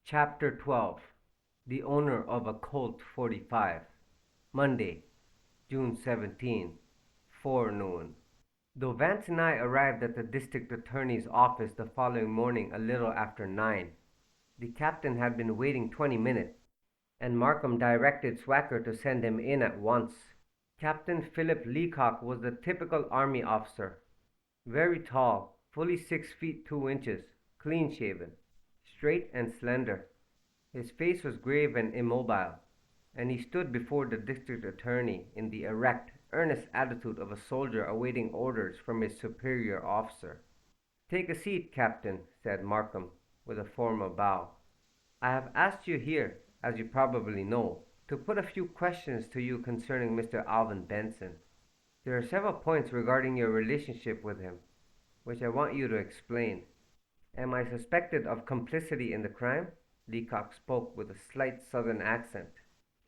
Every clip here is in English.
Chapter 12. The Owner of a Colt 45. Monday, June 17, forenoon. Though Vance and I arrived at the district attorney's office the following morning a little after 9, the captain had been waiting 20 minutes, and Markham directed Swacker to send him in at once. Captain Philip Leacock was the typical army officer, very tall, fully 6 feet 2 inches, clean-shaven, straight and slender. His face was grave and immobile, and he stood before the district attorney in the erect, earnest attitude of a soldier awaiting orders from his superior officer. "Take a seat, Captain," said Markham, with a formal bow. "I have asked you here, as you probably know, to put a few questions to you concerning Mr. Alvin Benson. There are several points regarding your relationship with him, which I want you to explain. Am I suspected of complicity in the crime?" Leacock spoke with a slight southern accent.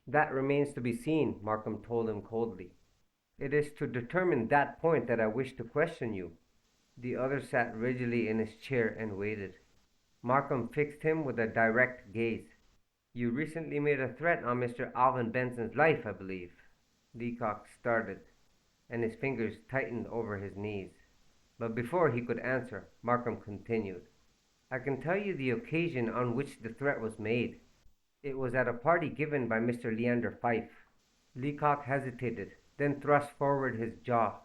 "That remains to be seen," Markham told him coldly. "It is to determine that point that I wish to question you." The other sat rigidly in his chair and waited. Markham fixed him with a direct gaze. "You recently made a threat on Mr. Alvin Benson's life, I believe." Leacock started, and his fingers tightened over his knees. But before he could answer, Markham continued. "I can tell you the occasion on which the threat was made. It was at a party given by Mr. Leander Fife." Leacock hesitated, then thrust forward his jaw.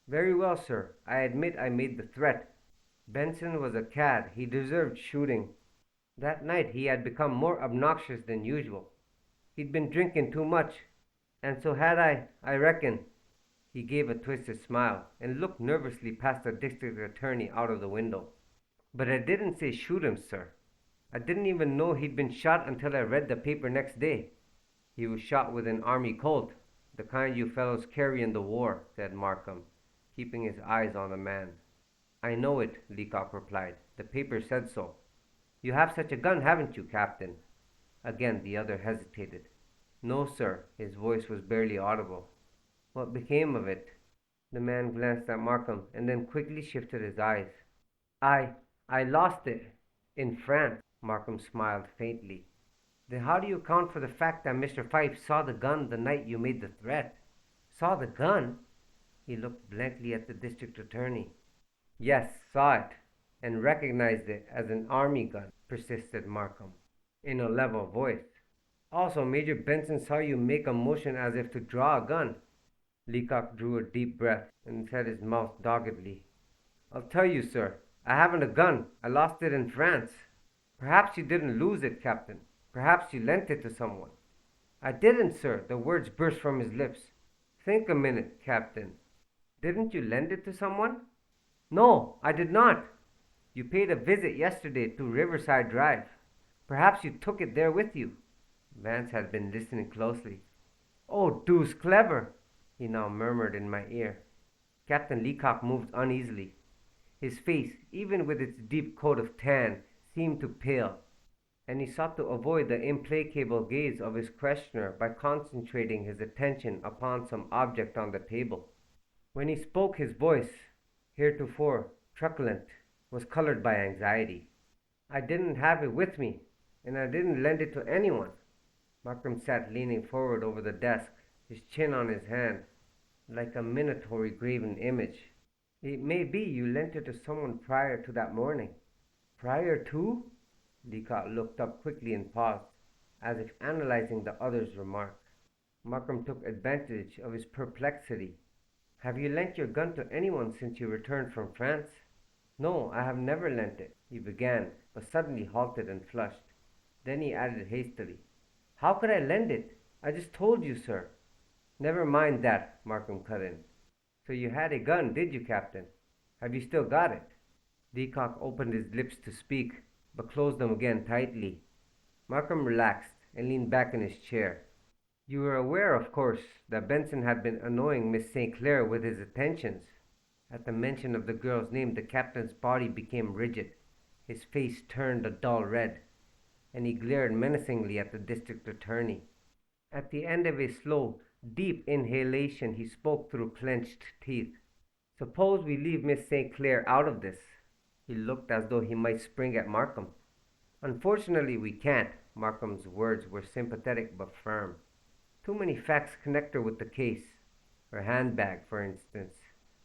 "Very well, sir. I admit I made the threat. Benson was a cad. He deserved shooting. That night he had become more obnoxious than usual. He'd been drinking too much, and so had I reckon." He gave a twisted smile and looked nervously past the district attorney out of the window. "But I didn't say shoot him, sir. I didn't even know he'd been shot until I read the paper next day." "He was shot with an army Colt, the kind you fellows carry in the war," said Markham, keeping his eyes on the man. "I know it," Leacock replied. "The paper said so." "You have such a gun, haven't you, Captain?" Again the other hesitated. "No, sir." His voice was barely audible. "What became of it?" The man glanced at Markham and then quickly shifted his eyes. I lost it in France." Markham smiled faintly. "Then how do you account for the fact that Mr. Fife saw the gun the night you made the threat?" "Saw the gun?" He looked blankly at the district attorney. "Yes, saw it, and recognized it as an army gun," persisted Markham, in a level voice. "Also, Major Benson saw you make a motion as if to draw a gun." Leacock drew a deep breath and set his mouth doggedly. "I'll tell you, sir. I haven't a gun. I lost it in France." "Perhaps you didn't lose it, Captain. Perhaps you lent it to someone." "I didn't, sir." The words burst from his lips. "Think a minute, Captain. Didn't you lend it to someone?" "No, I did not." "You paid a visit yesterday to Riverside Drive. Perhaps you took it there with you." Vance had been listening closely. "Oh, deuce clever," he now murmured in my ear. Captain Leacock moved uneasily. His face, even with its deep coat of tan, seemed to pale, and he sought to avoid the implacable gaze of his questioner by concentrating his attention upon some object on the table. When he spoke, his voice, heretofore truculent, was colored by anxiety. "I didn't have it with me, and I didn't lend it to anyone." Markham sat leaning forward over the desk, his chin on his hand, like a minotaur graven image. "It may be you lent it to someone prior to that morning." "Prior to?" Leacock looked up quickly and paused, as if analyzing the other's remark. Markham took advantage of his perplexity. "Have you lent your gun to anyone since you returned from France?" "No, I have never lent it," he began, but suddenly halted and flushed. Then he added hastily, "How could I lend it? I just told you, sir." "Never mind that," Markham cut in. "So you had a gun, did you, Captain? Have you still got it?" Leacock opened his lips to speak, but closed them again tightly. Markham relaxed and leaned back in his chair. "You were aware, of course, that Benson had been annoying Miss St. Clair with his attentions." At the mention of the girl's name, the captain's body became rigid. His face turned a dull red, and he glared menacingly at the district attorney. At the end of a slow, deep inhalation, he spoke through clenched teeth. "Suppose we leave Miss St. Clair out of this." He looked as though he might spring at Markham. Unfortunately, we can't. Markham's words were sympathetic but firm. Too many facts connect her with the case. Her handbag, for instance,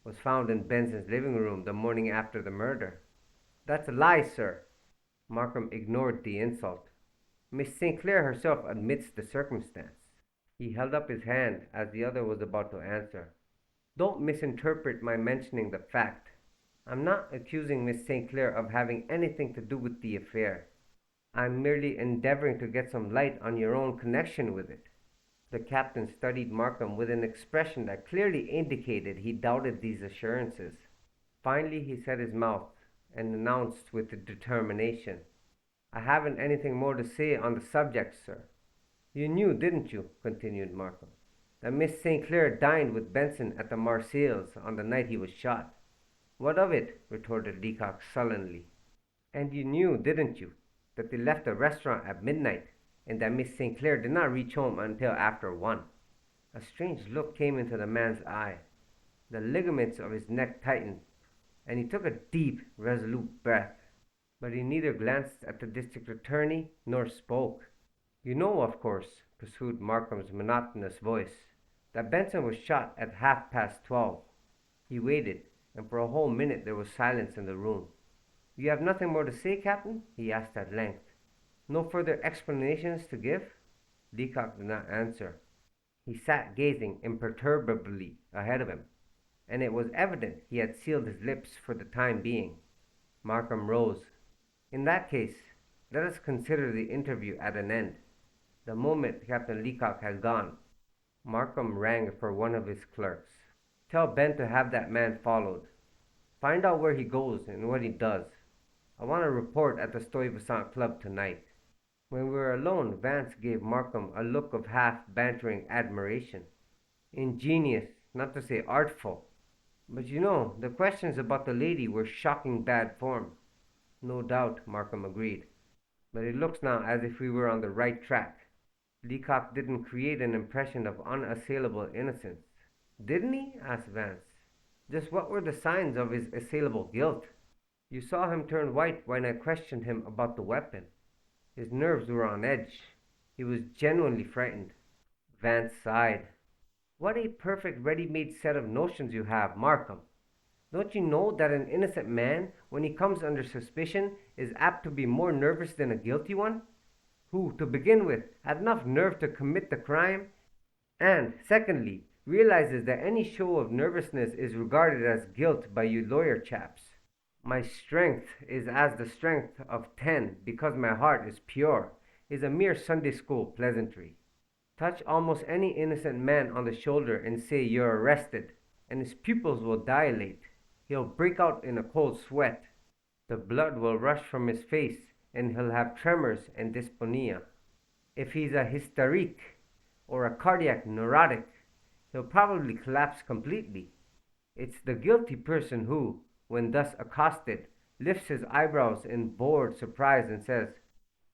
was found in Benson's living room the morning after the murder. That's a lie, sir. Markham ignored the insult. Miss St. Clair herself admits the circumstance. He held up his hand as the other was about to answer. Don't misinterpret my mentioning the fact. I'm not accusing Miss St. Clair of having anything to do with the affair. I'm merely endeavoring to get some light on your own connection with it. The captain studied Markham with an expression that clearly indicated he doubted these assurances. Finally, he set his mouth and announced with determination, I haven't anything more to say on the subject, sir. You knew, didn't you, continued Markham, that Miss St. Clair dined with Benson at the Marseilles on the night he was shot? What of it? Retorted Leacock sullenly. And you knew, didn't you, that they left the restaurant at midnight, and that Miss St. Clair did not reach home until after 1. A strange look came into the man's eye. The ligaments of his neck tightened, and he took a deep, resolute breath. But he neither glanced at the district attorney nor spoke. You know, of course, pursued Markham's monotonous voice, that Benson was shot at 12:30. He waited, and for a whole minute there was silence in the room. You have nothing more to say, Captain? He asked at length. No further explanations to give? Leacock did not answer. He sat gazing imperturbably ahead of him, and it was evident he had sealed his lips for the time being. Markham rose. In that case, let us consider the interview at an end. The moment Captain Leacock had gone, Markham rang for one of his clerks. Tell Ben to have that man followed. Find out where he goes and what he does. I want a report at the Stuyvesant Club tonight. When we were alone, Vance gave Markham a look of half-bantering admiration. Ingenious, not to say artful. But you know, the questions about the lady were shocking bad form. No doubt, Markham agreed. But it looks now as if we were on the right track. Leacock didn't create an impression of unassailable innocence. Didn't he? Asked Vance. Just what were the signs of his assailable guilt? You saw him turn white when I questioned him about the weapon. His nerves were on edge. He was genuinely frightened. Vance sighed. What a perfect ready-made set of notions you have, Markham. Don't you know that an innocent man, when he comes under suspicion, is apt to be more nervous than a guilty one? Who, to begin with, had enough nerve to commit the crime, and, secondly, realizes that any show of nervousness is regarded as guilt by you lawyer chaps. My strength is as the strength of 10 because my heart is pure, is a mere Sunday school pleasantry. Touch almost any innocent man on the shoulder and say you're arrested, and his pupils will dilate. He'll break out in a cold sweat. The blood will rush from his face, and he'll have tremors and dyspnea. If he's a hysterique or a cardiac neurotic, he'll probably collapse completely. It's the guilty person who, when thus accosted, lifts his eyebrows in bored surprise and says,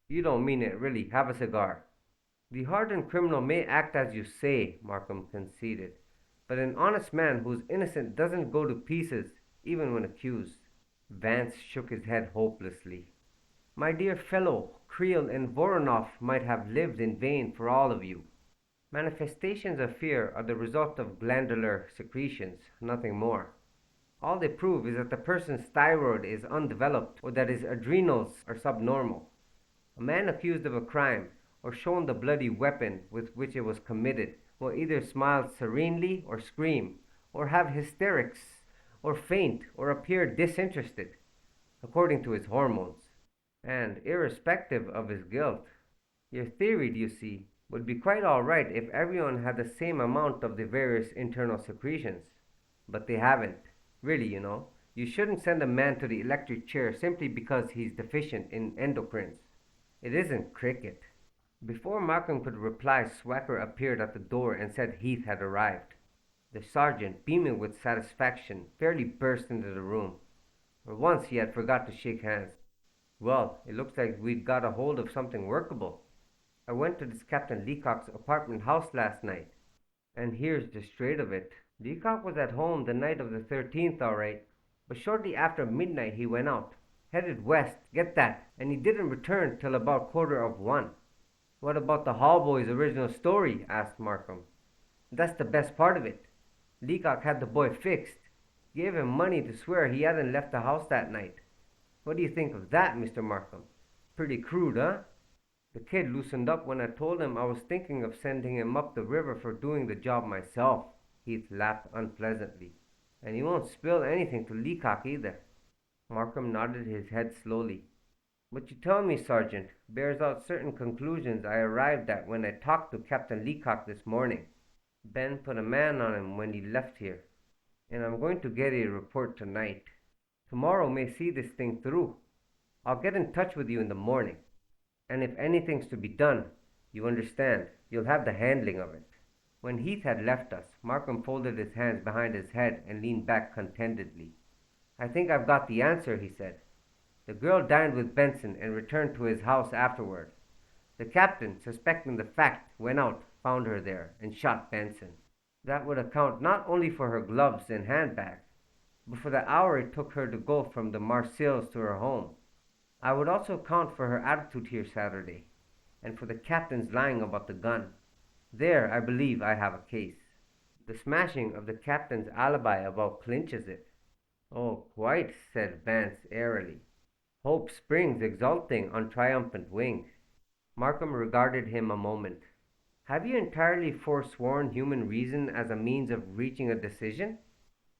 You don't mean it, really. Have a cigar. The hardened criminal may act as you say, Markham conceded, but an honest man who's innocent doesn't go to pieces, even when accused. Vance shook his head hopelessly. My dear fellow, Creel and Voronoff might have lived in vain for all of you. Manifestations of fear are the result of glandular secretions, nothing more. All they prove is that the person's thyroid is undeveloped or that his adrenals are subnormal. A man accused of a crime or shown the bloody weapon with which it was committed will either smile serenely or scream, or have hysterics, or faint, or appear disinterested, according to his hormones, and irrespective of his guilt. Your theory, you see, would be quite all right if everyone had the same amount of the various internal secretions, but they haven't. Really, you know, you shouldn't send a man to the electric chair simply because he's deficient in endocrines. It isn't cricket. Before Markham could reply, Swacker appeared at the door and said Heath had arrived. The sergeant, beaming with satisfaction, fairly burst into the room. For once he had forgot to shake hands. Well, it looks like we'd got a hold of something workable. I went to this Captain Leacock's apartment house last night, and here's the straight of it. Leacock was at home the night of the 13th, all right, but shortly after midnight he went out. Headed west, get that, and he didn't return till about 1:15. What about the Hall boy's original story? Asked Markham. That's the best part of it. Leacock had the boy fixed. Gave him money to swear he hadn't left the house that night. What do you think of that, Mr. Markham? Pretty crude, huh? The kid loosened up when I told him I was thinking of sending him up the river for doing the job myself. Heath laughed unpleasantly. And he won't spill anything to Leacock either. Markham nodded his head slowly. What you tell me, Sergeant, bears out certain conclusions I arrived at when I talked to Captain Leacock this morning. Ben put a man on him when he left here, and I'm going to get a report tonight. Tomorrow may see this thing through. I'll get in touch with you in the morning. And if anything's to be done, you understand, you'll have the handling of it. When Heath had left us, Markham folded his hands behind his head and leaned back contentedly. I think I've got the answer, he said. The girl dined with Benson and returned to his house afterward. The captain, suspecting the fact, went out, found her there, and shot Benson. That would account not only for her gloves and handbag, but for the hour it took her to go from the Marseilles to her home. I would also account for her attitude here Saturday, and for the captain's lying about the gun. There, I believe I have a case. The smashing of the captain's alibi about clinches it. Oh, quite, said Vance airily. Hope springs exulting on triumphant wing. Markham regarded him a moment. Have you entirely forsworn human reason as a means of reaching a decision?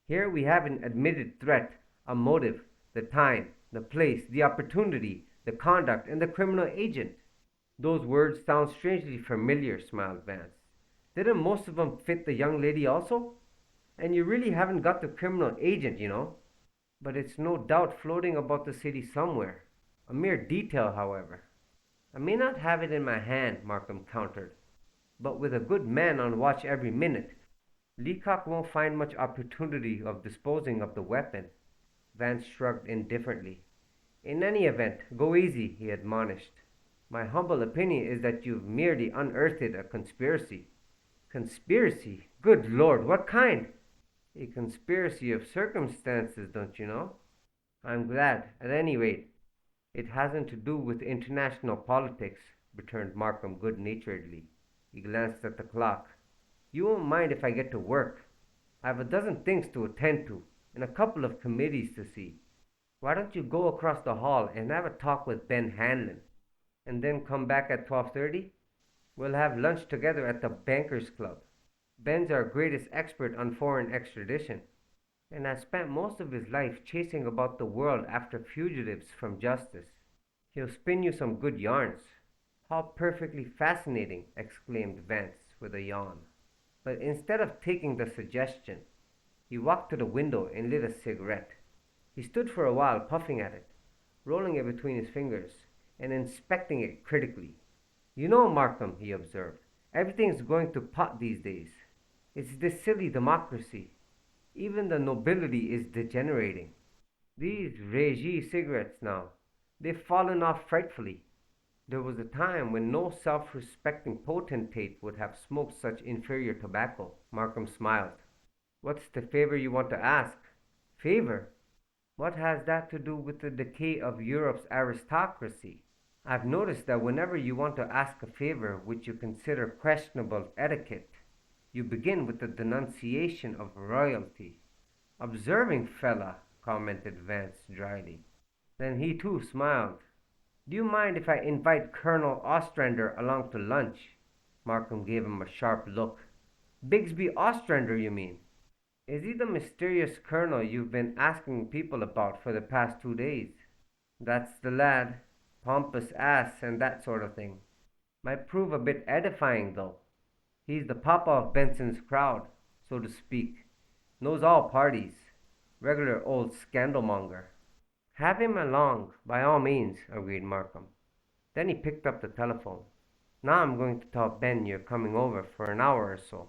Here we have an admitted threat, a motive, the time, the place, the opportunity, the conduct, and the criminal agent. Those words sound strangely familiar, smiled Vance. Didn't most of them fit the young lady also? And you really haven't got the criminal agent, you know. But it's no doubt floating about the city somewhere. A mere detail, however. I may not have it in my hand, Markham countered. But with a good man on watch every minute, Leacock won't find much opportunity of disposing of the weapon. Vance shrugged indifferently. In any event, go easy, he admonished. My humble opinion is that you've merely unearthed a conspiracy. Conspiracy? Good Lord, what kind? A conspiracy of circumstances, don't you know? I'm glad. At any rate, it hasn't to do with international politics, returned Markham good-naturedly. He glanced at the clock. You won't mind if I get to work. I've a dozen things to attend to, and a couple of committees to see. Why don't you go across the hall and have a talk with Ben Hanlon, and then come back at 12:30? We'll have lunch together at the Bankers Club. Ben's our greatest expert on foreign extradition, and has spent most of his life chasing about the world after fugitives from justice. He'll spin you some good yarns. How perfectly fascinating, exclaimed Vance with a yawn. But instead of taking the suggestion, he walked to the window and lit a cigarette. He stood for a while puffing at it, rolling it between his fingers, and inspecting it critically. You know, Markham, he observed, everything's going to pot these days. It's this silly democracy. Even the nobility is degenerating. These Régie cigarettes now, they've fallen off frightfully. There was a time when no self-respecting potentate would have smoked such inferior tobacco. Markham smiled. What's the favor you want to ask? Favor? What has that to do with the decay of Europe's aristocracy? I've noticed that whenever you want to ask a favor which you consider questionable etiquette, you begin with the denunciation of royalty. Observing fella, commented Vance dryly. Then he too smiled. Do you mind if I invite Colonel Ostrander along to lunch? Markham gave him a sharp look. Bigsby Ostrander, you mean? Is he the mysterious colonel you've been asking people about for the past 2 days? That's the lad. Pompous ass and that sort of thing. Might prove a bit edifying, though. He's the papa of Benson's crowd, so to speak. Knows all parties. Regular old scandalmonger. Have him along, by all means, agreed Markham. Then he picked up the telephone. Now I'm going to tell Ben you're coming over for an hour or so.